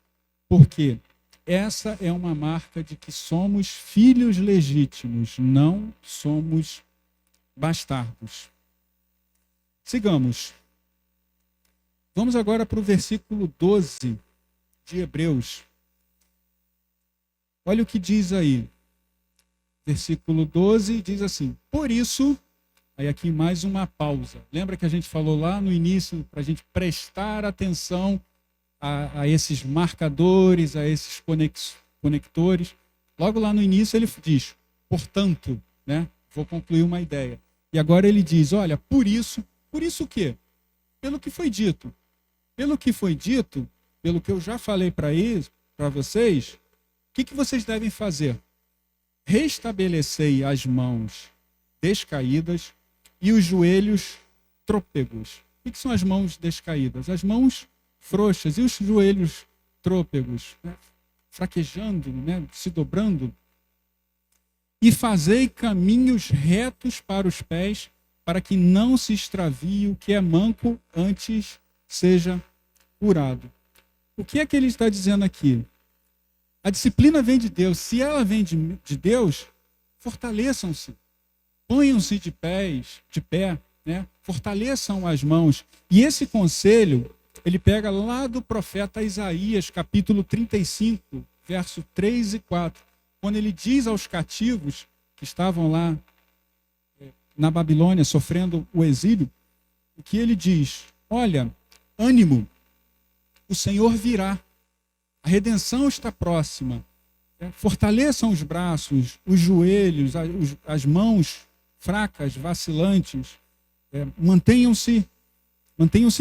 porque essa é uma marca de que somos filhos legítimos, não somos bastardos. Sigamos. Vamos agora para o versículo 12 de Hebreus. Olha o que diz aí. Versículo 12 diz assim: por isso, aí aqui mais uma pausa. Lembra que a gente falou lá no início para a gente prestar atenção a esses marcadores, a esses conectores? Logo lá no início ele diz, portanto, né? Vou concluir uma ideia. E agora ele diz, olha, por isso o quê? Pelo que foi dito. Pelo que foi dito, pelo que eu já falei para vocês, o que vocês devem fazer? Restabelecei as mãos descaídas e os joelhos trôpegos. O que são as mãos descaídas? As mãos frouxas e os joelhos trôpegos, né? Fraquejando, né? Se dobrando. E fazei caminhos retos para os pés, para que não se extravie o que é manco, antes seja curado. O que é que ele está dizendo aqui? A disciplina vem de Deus. Se ela vem de Deus, fortaleçam-se. Ponham-se de pé, né? Fortaleçam as mãos. E esse conselho, ele pega lá do profeta Isaías, capítulo 35, verso 3 e 4. Quando ele diz aos cativos que estavam lá na Babilônia sofrendo o exílio, o que ele diz? Olha, ânimo, o Senhor virá, a redenção está próxima. Fortaleçam os braços, os joelhos, as mãos fracas, vacilantes. Mantenham-se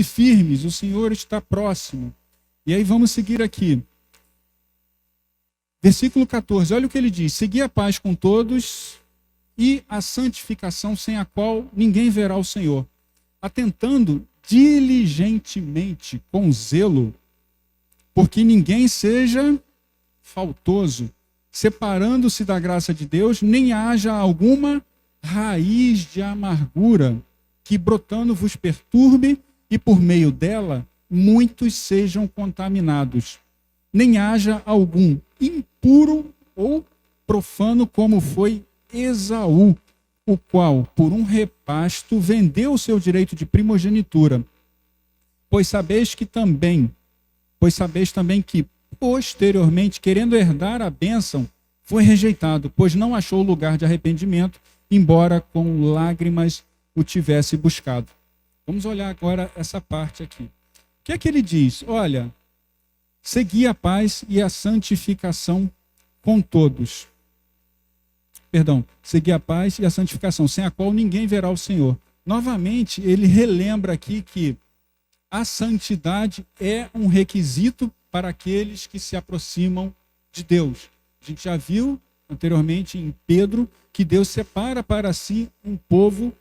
firmes, o Senhor está próximo. E aí vamos seguir aqui. Versículo 14, olha o que ele diz. Segui a paz com todos e a santificação, sem a qual ninguém verá o Senhor. Atentando diligentemente, com zelo, porque ninguém seja faltoso, separando-se da graça de Deus, nem haja alguma raiz de amargura que brotando vos perturbe e por meio dela muitos sejam contaminados. Nem haja algum impuro ou profano como foi Esaú, o qual, por um repasto, vendeu o seu direito de primogenitura. Pois sabeis também que, posteriormente, querendo herdar a bênção, foi rejeitado, pois não achou lugar de arrependimento, embora com lágrimas o tivesse buscado. Vamos olhar agora essa parte aqui. O que é que ele diz? Olha, segui a paz e a santificação com todos. Perdão, segui a paz e a santificação, sem a qual ninguém verá o Senhor. Novamente, ele relembra aqui que a santidade é um requisito para aqueles que se aproximam de Deus. A gente já viu anteriormente em Pedro que Deus separa para si um povo,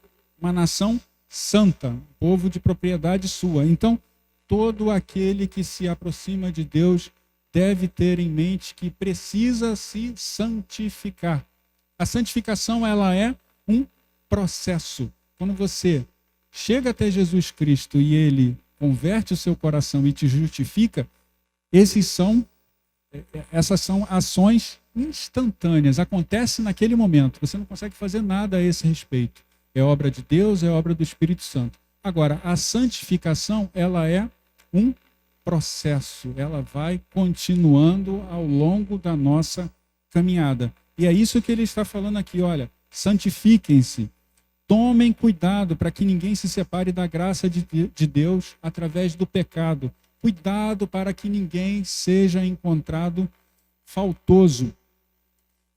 uma nação santa, um povo de propriedade sua. Então, todo aquele que se aproxima de Deus deve ter em mente que precisa se santificar. A santificação, ela é um processo. Quando você chega até Jesus Cristo e ele converte o seu coração e te justifica, essas são ações instantâneas, acontece naquele momento. Você não consegue fazer nada a esse respeito. É obra de Deus, é obra do Espírito Santo. Agora, a santificação, ela é um processo, ela vai continuando ao longo da nossa caminhada. E é isso que ele está falando aqui, olha, santifiquem-se, tomem cuidado para que ninguém se separe da graça de Deus através do pecado. Cuidado para que ninguém seja encontrado faltoso.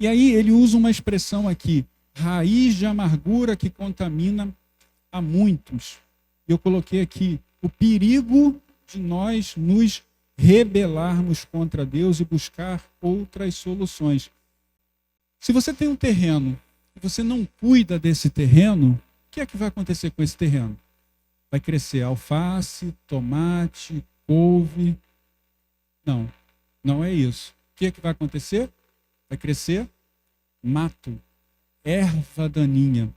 E aí ele usa uma expressão aqui, raiz de amargura que contamina a muitos. Eu coloquei aqui o perigo de nós nos rebelarmos contra Deus e buscar outras soluções. Se você tem um terreno e você não cuida desse terreno, o que é que vai acontecer com esse terreno? Vai crescer alface, tomate, couve. Não, não é isso. O que é que vai acontecer? Vai crescer mato, erva daninha.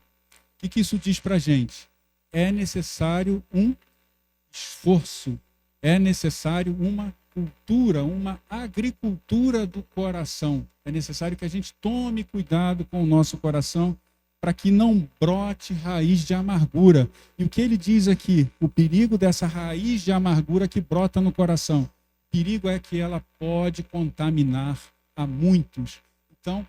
O que isso diz para a gente? É necessário um esforço, é necessário uma cultura, uma agricultura do coração. É necessário que a gente tome cuidado com o nosso coração para que não brote raiz de amargura. E o que ele diz aqui? O perigo dessa raiz de amargura que brota no coração. O perigo é que ela pode contaminar a muitos. Então,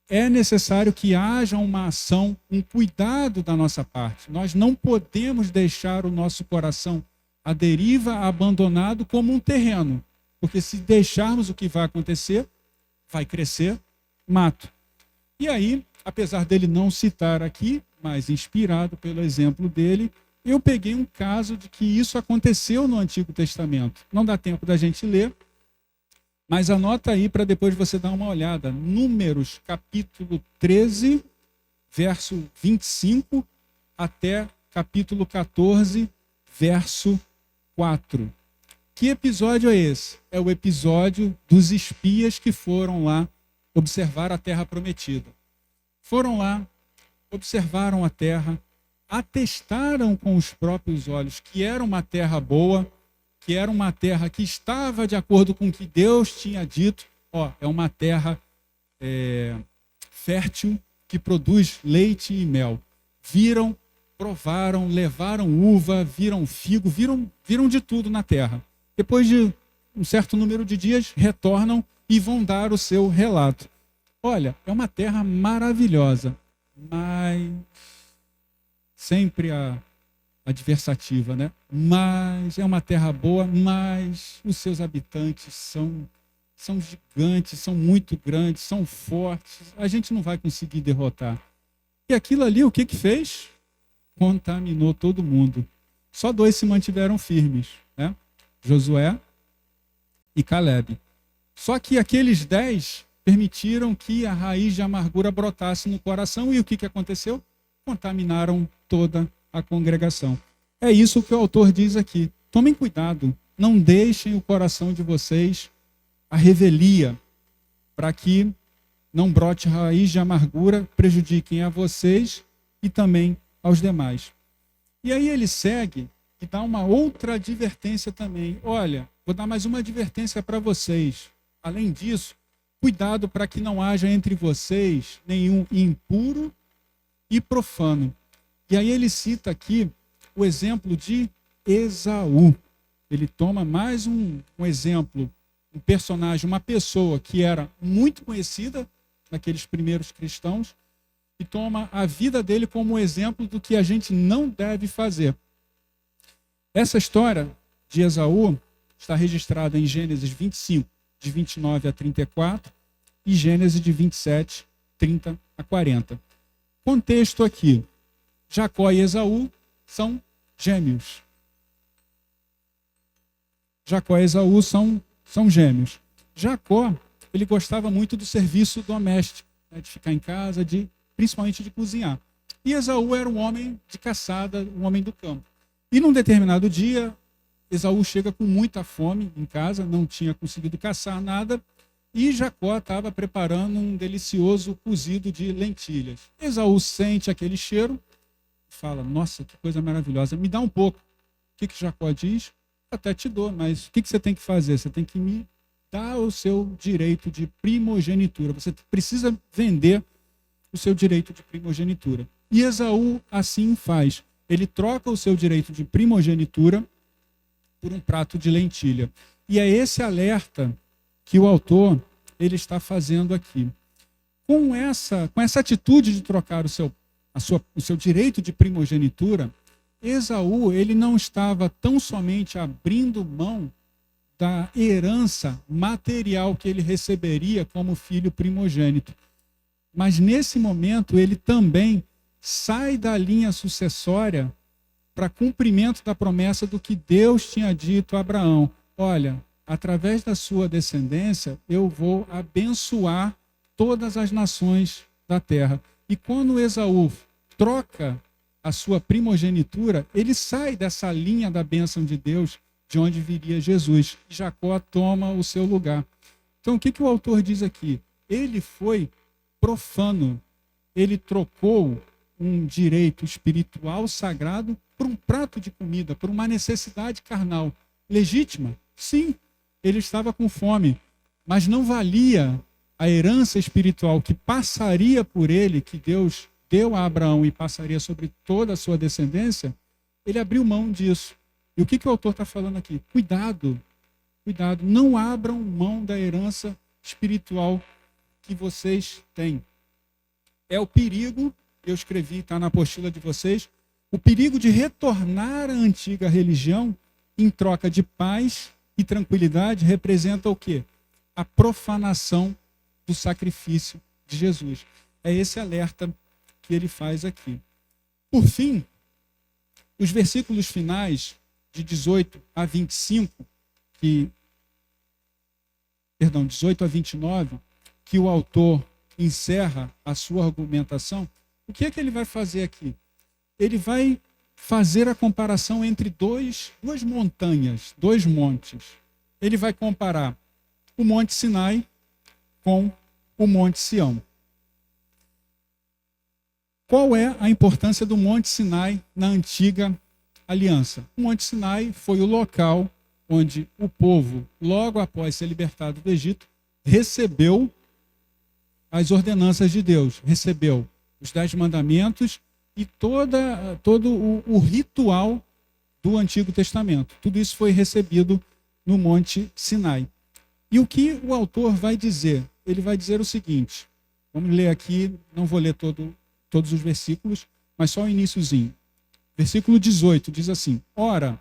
é necessário que haja uma ação, um cuidado da nossa parte. Nós não podemos deixar o nosso coração à deriva, abandonado como um terreno. Porque se deixarmos, o que vai acontecer? Vai crescer mato. E aí, apesar dele não citar aqui, mas inspirado pelo exemplo dele, eu peguei um caso de que isso aconteceu no Antigo Testamento. Não dá tempo da gente ler, mas anota aí para depois você dar uma olhada. Números, capítulo 13, verso 25, até capítulo 14, verso 4. Que episódio é esse? É o episódio dos espias que foram lá observar a terra prometida. Foram lá, observaram a terra, atestaram com os próprios olhos que era uma terra boa, que era uma terra que estava de acordo com o que Deus tinha dito. É uma terra fértil, que produz leite e mel. Viram, provaram, levaram uva, viram figo, viram de tudo na terra. Depois de um certo número de dias, retornam e vão dar o seu relato. Olha, é uma terra maravilhosa, mas sempre a adversativa, né? Mas é uma terra boa, mas os seus habitantes são gigantes, são muito grandes, são fortes. A gente não vai conseguir derrotar. E aquilo ali, o que fez? Contaminou todo mundo. Só 2 se mantiveram firmes, né? Josué e Caleb. Só que aqueles 10 permitiram que a raiz de amargura brotasse no coração. E o que aconteceu? Contaminaram toda a congregação. É isso que o autor diz aqui. Tomem cuidado, não deixem o coração de vocês à revelia, para que não brote raiz de amargura, prejudiquem a vocês e também aos demais. E aí ele segue e dá uma outra advertência também. Olha, vou dar mais uma advertência para vocês. Além disso, cuidado para que não haja entre vocês nenhum impuro e profano. E aí ele cita aqui o exemplo de Esaú. Ele toma mais um exemplo, um personagem, uma pessoa que era muito conhecida naqueles primeiros cristãos e toma a vida dele como exemplo do que a gente não deve fazer. Essa história de Esaú está registrada em Gênesis 25, de 29 a 34, e Gênesis de 27, 30 a 40. Contexto aqui: Jacó e Esaú são gêmeos. Jacó e Esaú são gêmeos. Jacó, ele gostava muito do serviço doméstico, né, de ficar em casa, principalmente de cozinhar. E Esaú era um homem de caçada, um homem do campo. E num determinado dia, Esaú chega com muita fome em casa, não tinha conseguido caçar nada, e Jacó estava preparando um delicioso cozido de lentilhas. Esaú sente aquele cheiro e fala: nossa, que coisa maravilhosa, me dá um pouco. O que Jacó diz? Até te dou, mas o que você tem que fazer? Você tem que me dar o seu direito de primogenitura. Você precisa vender o seu direito de primogenitura. E Esaú assim faz. Ele troca o seu direito de primogenitura por um prato de lentilha. E é esse alerta que o autor ele está fazendo aqui. Com essa atitude de trocar o seu direito de primogenitura, Esaú ele não estava tão somente abrindo mão da herança material que ele receberia como filho primogênito, mas nesse momento ele também sai da linha sucessória para cumprimento da promessa do que Deus tinha dito a Abraão: olha, através da sua descendência eu vou abençoar todas as nações da terra. E quando Esaú troca a sua primogenitura, ele sai dessa linha da bênção de Deus, de onde viria Jesus. E Jacó toma o seu lugar. Então, o que o autor diz aqui? Ele foi profano. Ele trocou um direito espiritual sagrado por um prato de comida, por uma necessidade carnal. Legítima? Sim, ele estava com fome, mas não valia a herança espiritual que passaria por ele, que Deus deu a Abraão e passaria sobre toda a sua descendência. Ele abriu mão disso. E o que o autor está falando aqui? Cuidado, cuidado, não abram mão da herança espiritual que vocês têm. É o perigo, eu escrevi, está na apostila de vocês, o perigo de retornar à antiga religião em troca de paz e tranquilidade representa o quê? A profanação do sacrifício de Jesus. É esse alerta que ele faz aqui. Por fim, os versículos finais de 18 a 25, 18 a 29, que o autor encerra a sua argumentação, o que é que ele vai fazer aqui? Ele vai fazer a comparação entre duas montanhas, dois montes. Ele vai comparar o Monte Sinai com o Monte Sião. Qual é a importância do Monte Sinai na antiga aliança? O Monte Sinai foi o local onde o povo, logo após ser libertado do Egito, recebeu as ordenanças de Deus, recebeu os 10 mandamentos e todo o ritual do Antigo Testamento. Tudo isso foi recebido no Monte Sinai. E o que o autor vai dizer? Ele vai dizer o seguinte, vamos ler aqui, não vou ler todos os versículos, mas só o iniciozinho. Versículo 18 diz assim: ora,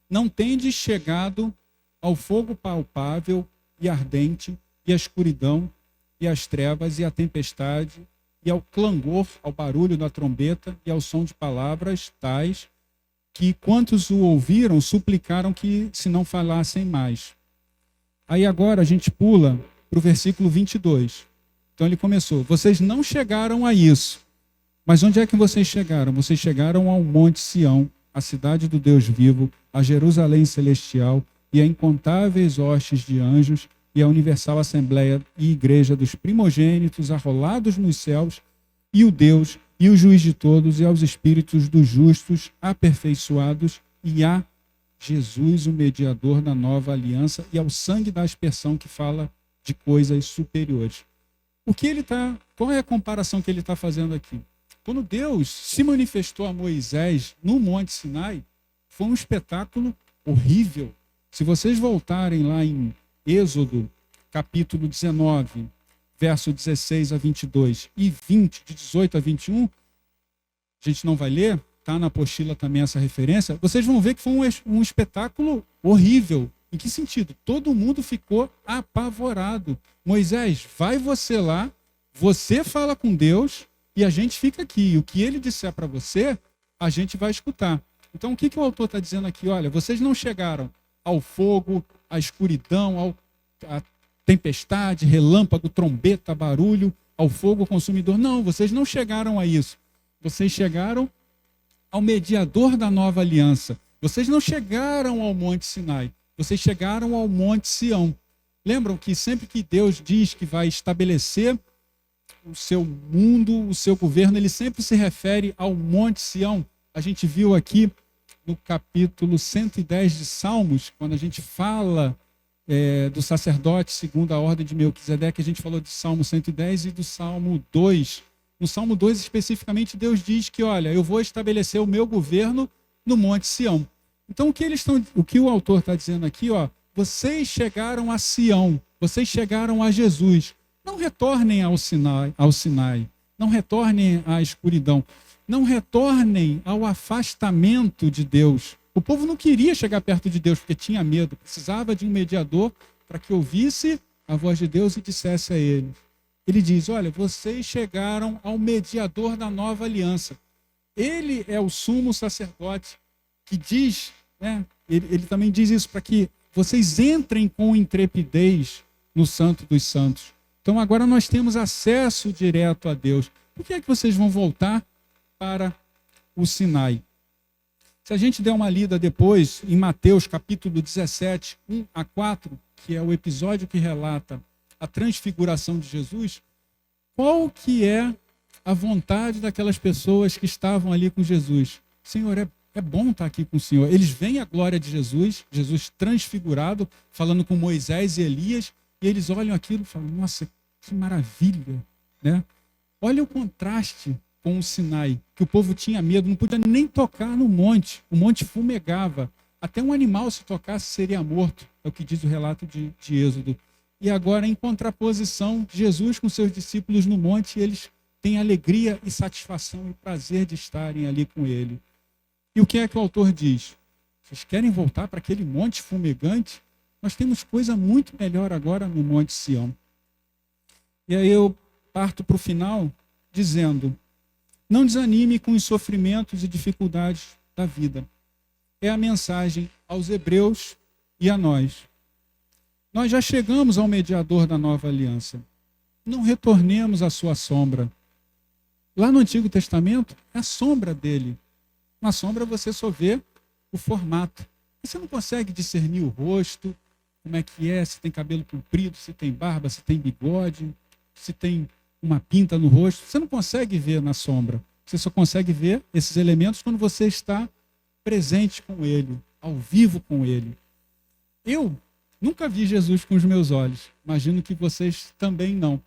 não tendes chegado ao fogo palpável e ardente, e à escuridão, e às trevas, e à tempestade, e ao clangor, ao barulho da trombeta, e ao som de palavras tais, que quantos o ouviram suplicaram que se não falassem mais. Aí agora a gente pula para o versículo 22. Então ele começou: vocês não chegaram a isso. Mas onde é que vocês chegaram? Vocês chegaram ao Monte Sião, a cidade do Deus vivo, a Jerusalém celestial e a incontáveis hostes de anjos e a universal assembleia e igreja dos primogênitos arrolados nos céus e o Deus e o juiz de todos e aos espíritos dos justos aperfeiçoados e a Jesus, o mediador da nova aliança, e ao sangue da aspersão que fala de coisas superiores. Qual é a comparação que ele está fazendo aqui? Quando Deus se manifestou a Moisés no Monte Sinai, foi um espetáculo horrível. Se vocês voltarem lá em Êxodo, capítulo 19, verso 16 a 22 e 20, de 18 a 21, a gente não vai ler, está na apostila também essa referência, vocês vão ver que foi um espetáculo horrível. Em que sentido? Todo mundo ficou apavorado. Moisés, vai você lá, você fala com Deus e a gente fica aqui. E o que ele disser para você, a gente vai escutar. Então, o que o autor está dizendo aqui? Olha, vocês não chegaram ao fogo, à escuridão, à tempestade, relâmpago, trombeta, barulho, ao fogo consumidor. Não, vocês não chegaram a isso. Vocês chegaram ao mediador da nova aliança. Vocês não chegaram ao Monte Sinai. Vocês chegaram ao Monte Sião. Lembram que sempre que Deus diz que vai estabelecer o seu mundo, o seu governo, ele sempre se refere ao Monte Sião. A gente viu aqui no capítulo 110 de Salmos, quando a gente fala do sacerdote segundo a ordem de Melquisedeque, a gente falou de Salmo 110 e do Salmo 2. No Salmo 2, especificamente, Deus diz que, olha, eu vou estabelecer o meu governo no Monte Sião. Então, o que o autor está dizendo aqui, ó, vocês chegaram a Sião, vocês chegaram a Jesus. Não retornem ao Sinai, não retornem à escuridão, não retornem ao afastamento de Deus. O povo não queria chegar perto de Deus porque tinha medo, precisava de um mediador para que ouvisse a voz de Deus e dissesse a eles. Ele diz, olha, vocês chegaram ao mediador da nova aliança. Ele é o sumo sacerdote que diz, né, ele também diz isso para que vocês entrem com intrepidez no Santo dos Santos. Então agora nós temos acesso direto a Deus. Por que é que vocês vão voltar para o Sinai? Se a gente der uma lida depois em Mateus capítulo 17, 1 a 4, que é o episódio que relata a transfiguração de Jesus, qual que é a vontade daquelas pessoas que estavam ali com Jesus? Senhor, é bom estar aqui com o Senhor. Eles veem a glória de Jesus, Jesus transfigurado, falando com Moisés e Elias, e eles olham aquilo e falam, nossa, que maravilha, né? Olha o contraste com o Sinai, que o povo tinha medo, não podia nem tocar no monte, o monte fumegava, até um animal se tocasse seria morto, é o que diz o relato de Êxodo. E agora, em contraposição, Jesus com seus discípulos no monte, eles têm alegria e satisfação e prazer de estarem ali com ele. E o que é que o autor diz? Vocês querem voltar para aquele monte fumegante? Nós temos coisa muito melhor agora no Monte Sião. E aí eu parto para o final dizendo, não desanime com os sofrimentos e dificuldades da vida. É a mensagem aos hebreus e a nós. Nós já chegamos ao mediador da nova aliança. Não retornemos à sua sombra. Lá no Antigo Testamento, é a sombra dele. Na sombra você só vê o formato. Você não consegue discernir o rosto, como é que é, se tem cabelo comprido, se tem barba, se tem bigode, se tem uma pinta no rosto. Você não consegue ver na sombra. Você só consegue ver esses elementos quando você está presente com ele, ao vivo com ele. Eu nunca vi Jesus com os meus olhos. Imagino que vocês também não.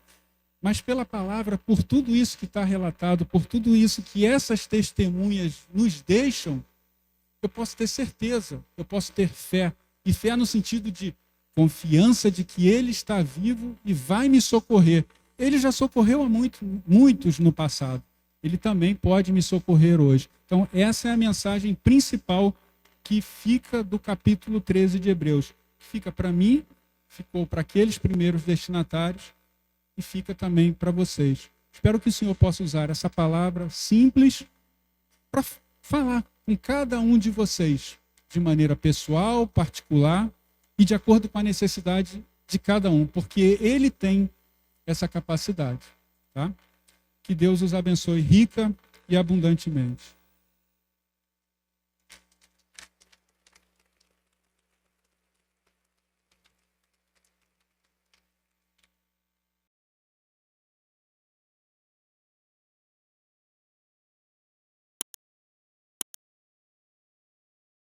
Mas pela palavra, por tudo isso que está relatado, por tudo isso que essas testemunhas nos deixam, eu posso ter certeza, eu posso ter fé. E fé no sentido de confiança de que Ele está vivo e vai me socorrer. Ele já socorreu a muitos no passado. Ele também pode me socorrer hoje. Então, essa é a mensagem principal que fica do capítulo 13 de Hebreus. Fica para mim, ficou para aqueles primeiros destinatários e fica também para vocês. Espero que o Senhor possa usar essa palavra simples para falar com cada um de vocês, de maneira pessoal, particular e de acordo com a necessidade de cada um, porque Ele tem essa capacidade. Tá? Que Deus os abençoe rica e abundantemente.